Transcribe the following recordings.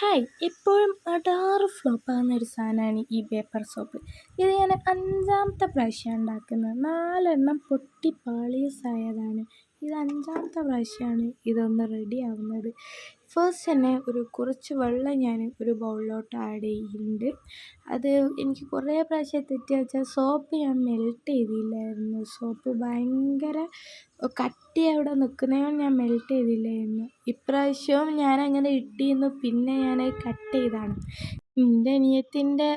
Hi! എപ്പോഴും അടാറ് ഫ്ലോപ്പാകുന്ന ഒരു സാധനമാണ് ഈ പേപ്പർ സോപ്പ്. ഇത് ഞാൻ 5-ാമത്തെ പ്രാവശ്യമാണ് ഉണ്ടാക്കുന്നത്. 4 എണ്ണം പൊട്ടി പാളീസായതാണ്. ഇത് 5-ാമത്തെ പ്രാവശ്യമാണ് ഇതൊന്ന് റെഡി ആവുന്നത്. ഫസ്റ്റ് തന്നെ കുറച്ച് വെള്ളം ഞാൻ ഒരു ബൗളിലോട്ട് ആഡ് ചെയ്യുന്നുണ്ട്. അത് എനിക്ക് കുറേ പ്രാവശ്യം തെറ്റിയെന്ന് വെച്ചാൽ സോപ്പ് ഞാൻ മെൽറ്റ് ചെയ്തില്ലായിരുന്നു. സോപ്പ് ഭയങ്കര കട്ടി അവിടെ നിൽക്കുന്നതുകൊണ്ട് ഞാൻ മെൽറ്റ് ചെയ്തില്ലായിരുന്നു. ഇപ്രാവശ്യവും ഞാനങ്ങനെ ഇട്ടിരുന്നു. പിന്നെ ഞാനത് കട്ട് ചെയ്തതാണ്. എൻ്റെ അനിയത്തിൻ്റെ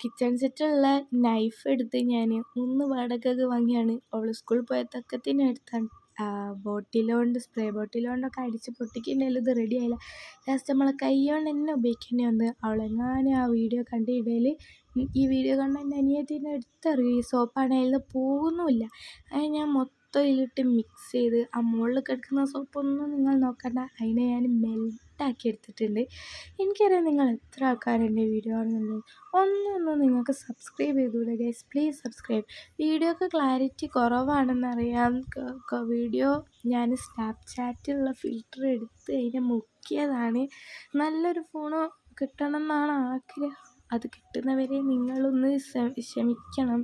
കിച്ചൺ സെറ്റുള്ള നൈഫ് എടുത്ത് ഞാൻ 3 വാടകയ്ക്ക് വാങ്ങിയാണ്. അവൾ സ്കൂളിൽ പോയത്തക്കത്തിന് എടുത്താണ്. സ്പ്രേ ബോട്ടിൽ കൊണ്ടൊക്കെ അടിച്ച് പൊട്ടിക്കുന്നുണ്ടെങ്കിലും ഇത് റെഡി ആയില്ല. ലാസ്റ്റ് നമ്മളെ കൈ കൊണ്ട് തന്നെ ഉപയോഗിക്കേണ്ടി വന്ന്. അവളെങ്ങാനും ആ വീഡിയോ കണ്ടിടയിൽ ഈ വീഡിയോ കണ്ട് എൻ്റെ അനിയത്തിനെ എടുത്തെറിയും. ഈ സോപ്പാണെങ്കിൽ പോകുന്നുമില്ല. അത് ഞാൻ മൊത്തം ഇതിലിട്ട് മിക്സ് ചെയ്ത് ആ മുകളിൽ കിടക്കുന്ന സോപ്പൊന്നും നിങ്ങൾ നോക്കണ്ട, അതിനെ ഞാൻ മെൽറ്റാക്കി എടുത്തിട്ടുണ്ട്. എനിക്കറിയാം നിങ്ങൾ എത്ര ആൾക്കാരെൻ്റെ വീഡിയോ കാണുന്നുണ്ട്. ഒന്നും നിങ്ങൾക്ക് സബ്സ്ക്രൈബ് ചെയ്തുകൂടെ ഗൈസ്? Please subscribe. വീഡിയോക്ക് ക്ലാരിറ്റി കുറവാണെന്നറിയാം. വീഡിയോ ഞാൻ സ്നാപ്ചാറ്റിലുള്ള ഫിൽറ്റർ എടുത്ത് അതിനെ മുക്കിയതാണ്. നല്ലൊരു ഫോണ് കിട്ടണം എന്നാണ് ആഗ്രഹം. അത് കിട്ടുന്നവരെ നിങ്ങളൊന്ന് ക്ഷമിക്കണം.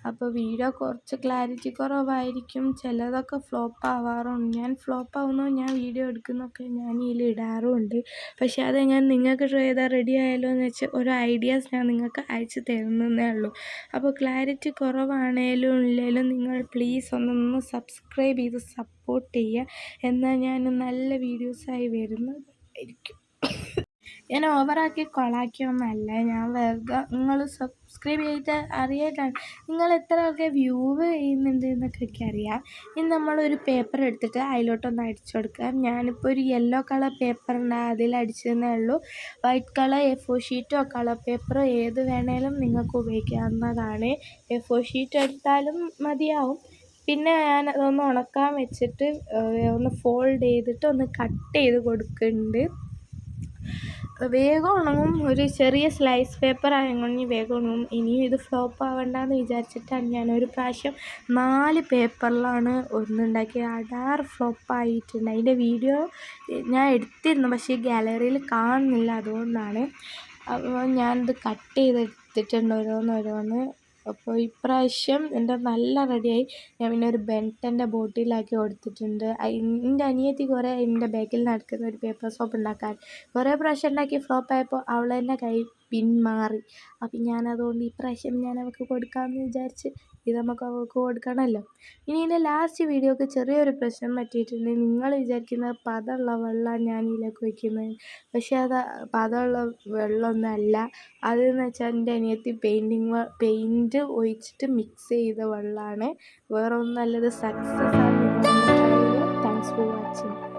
അപ്പോൾ വീഡിയോ കുറച്ച് ക്ലാരിറ്റി കുറവായിരിക്കും. ചിലതൊക്കെ ഫ്ലോപ്പ് ആവാറുണ്ട്. ഞാൻ ഫ്ലോപ്പ് ആവുന്നു, ഞാൻ വീഡിയോ എടുക്കുന്നതൊക്കെ ഞാൻ ഇതിൽ ഇടാറുമുണ്ട്. പക്ഷേ അത് ഞാൻ നിങ്ങൾക്ക് ട്രൈ ചെയ്താൽ റെഡി ആയാലോ എന്ന് വെച്ച് ഓരോ ഐഡിയാസ് ഞാൻ നിങ്ങൾക്ക് അയച്ചു തരുന്നതേ ഉള്ളൂ. അപ്പോൾ ക്ലാരിറ്റി കുറവാണേലും ഇല്ലെങ്കിലും നിങ്ങൾ പ്ലീസ് ഒന്ന് സബ്സ്ക്രൈബ് ചെയ്ത് സപ്പോർട്ട് ചെയ്യുക. എന്നാൽ ഞാൻ നല്ല വീഡിയോസായി വരുന്നതായിരിക്കും. ഞാൻ ഓവറാക്കി കൊളാക്കിയൊന്നുമല്ല. ഞാൻ വെറുതെ നിങ്ങൾ സബ്സ്ക്രൈബ് ചെയ്തിട്ട് അറിയാനാണ്. നിങ്ങൾ എത്രയൊക്കെ വ്യൂ ചെയ്യുന്നുണ്ട് എന്നൊക്കെ എനിക്കറിയാം. ഇനി നമ്മളൊരു പേപ്പർ എടുത്തിട്ട് അതിലോട്ടൊന്ന് അടിച്ചു കൊടുക്കാം. ഞാനിപ്പോൾ ഒരു യെല്ലോ കളർ പേപ്പറുണ്ട്, അതിൽ അടിച്ചതന്നേ ഉള്ളൂ. വൈറ്റ് കളർ A4 ഷീറ്റോ കളർ പേപ്പറോ ഏത് വേണേലും നിങ്ങൾക്ക് ഉപയോഗിക്കാവുന്നതാണ്. A4 ഷീറ്റ് എടുത്താലും മതിയാവും. പിന്നെ ഞാൻ അതൊന്ന് ഉണക്കാൻ വെച്ചിട്ട് ഒന്ന് ഫോൾഡ് ചെയ്തിട്ട് ഒന്ന് കട്ട് ചെയ്ത് കൊടുക്കുന്നുണ്ട്. വേഗം ഉണങ്ങും. ഒരു ചെറിയ സ്ലൈസ് പേപ്പർ ആയതുകൊണ്ട് വേഗം ഉണങ്ങും. ഇനിയും ഇത് ഫ്ലോപ്പ് ആവണ്ടെന്ന് വിചാരിച്ചിട്ടാണ് ഞാനൊരു പ്രാവശ്യം 4 പേപ്പറിലാണ് ഒന്നുണ്ടാക്കിയത്. അടാറ് ഫ്ലോപ്പായിട്ടുണ്ട്. അതിൻ്റെ വീഡിയോ ഞാൻ എടുത്തിരുന്നു, പക്ഷേ ഗാലറിയിൽ കാണുന്നില്ല, അതുകൊണ്ടാണ്. അപ്പോൾ ഞാനിത് കട്ട് ചെയ്തെടുത്തിട്ടുണ്ട് ഓരോന്ന്. അപ്പോൾ ഇപ്രാവശ്യം എൻ്റെ നല്ല റെഡിയായി. ഞാൻ പിന്നെ ഒരു ബെൻറ്റൻ്റെ ബോട്ടിലാക്കി കൊടുത്തിട്ടുണ്ട്. എൻ്റെ അനിയത്തി കുറേ എൻ്റെ ബാക്കിൽ നടക്കുന്ന ഒരു പേപ്പർ സോപ്പ് ഉണ്ടാക്കാൻ കുറേ പ്രാവശ്യം ഉണ്ടാക്കി ഫ്ലോപ്പായപ്പോൾ അവൾ തന്നെ കൈ പിന്മാറി. അപ്പം ഞാനതുകൊണ്ട് ഇപ്രാവശ്യം ഞാൻ അവൾക്ക് കൊടുക്കാമെന്ന് വിചാരിച്ച് ഇത് നമുക്ക് അവൾക്ക് കൊടുക്കണമല്ലോ. ഇനി ഇതിൻ്റെ ലാസ്റ്റ് വീഡിയോക്ക് ചെറിയൊരു പ്രശ്നം പറ്റിയിട്ടുണ്ട്. നിങ്ങൾ വിചാരിക്കുന്നത് പതമുള്ള വെള്ളമാണ് ഞാൻ ഇതിലേക്ക് ഒഴിക്കുന്നത്, പക്ഷേ അത് പതമുള്ള വെള്ളമൊന്നുമല്ല. അതെന്ന് വെച്ചാൽ എൻ്റെ അനിയത്തി പെയിൻറ്റ് ഒഴിച്ചിട്ട് മിക്സ് ചെയ്ത വെള്ളമാണ്. വേറെ ഒന്നും നല്ലത്. സക്സസ് ആണ്. Thanks for watching.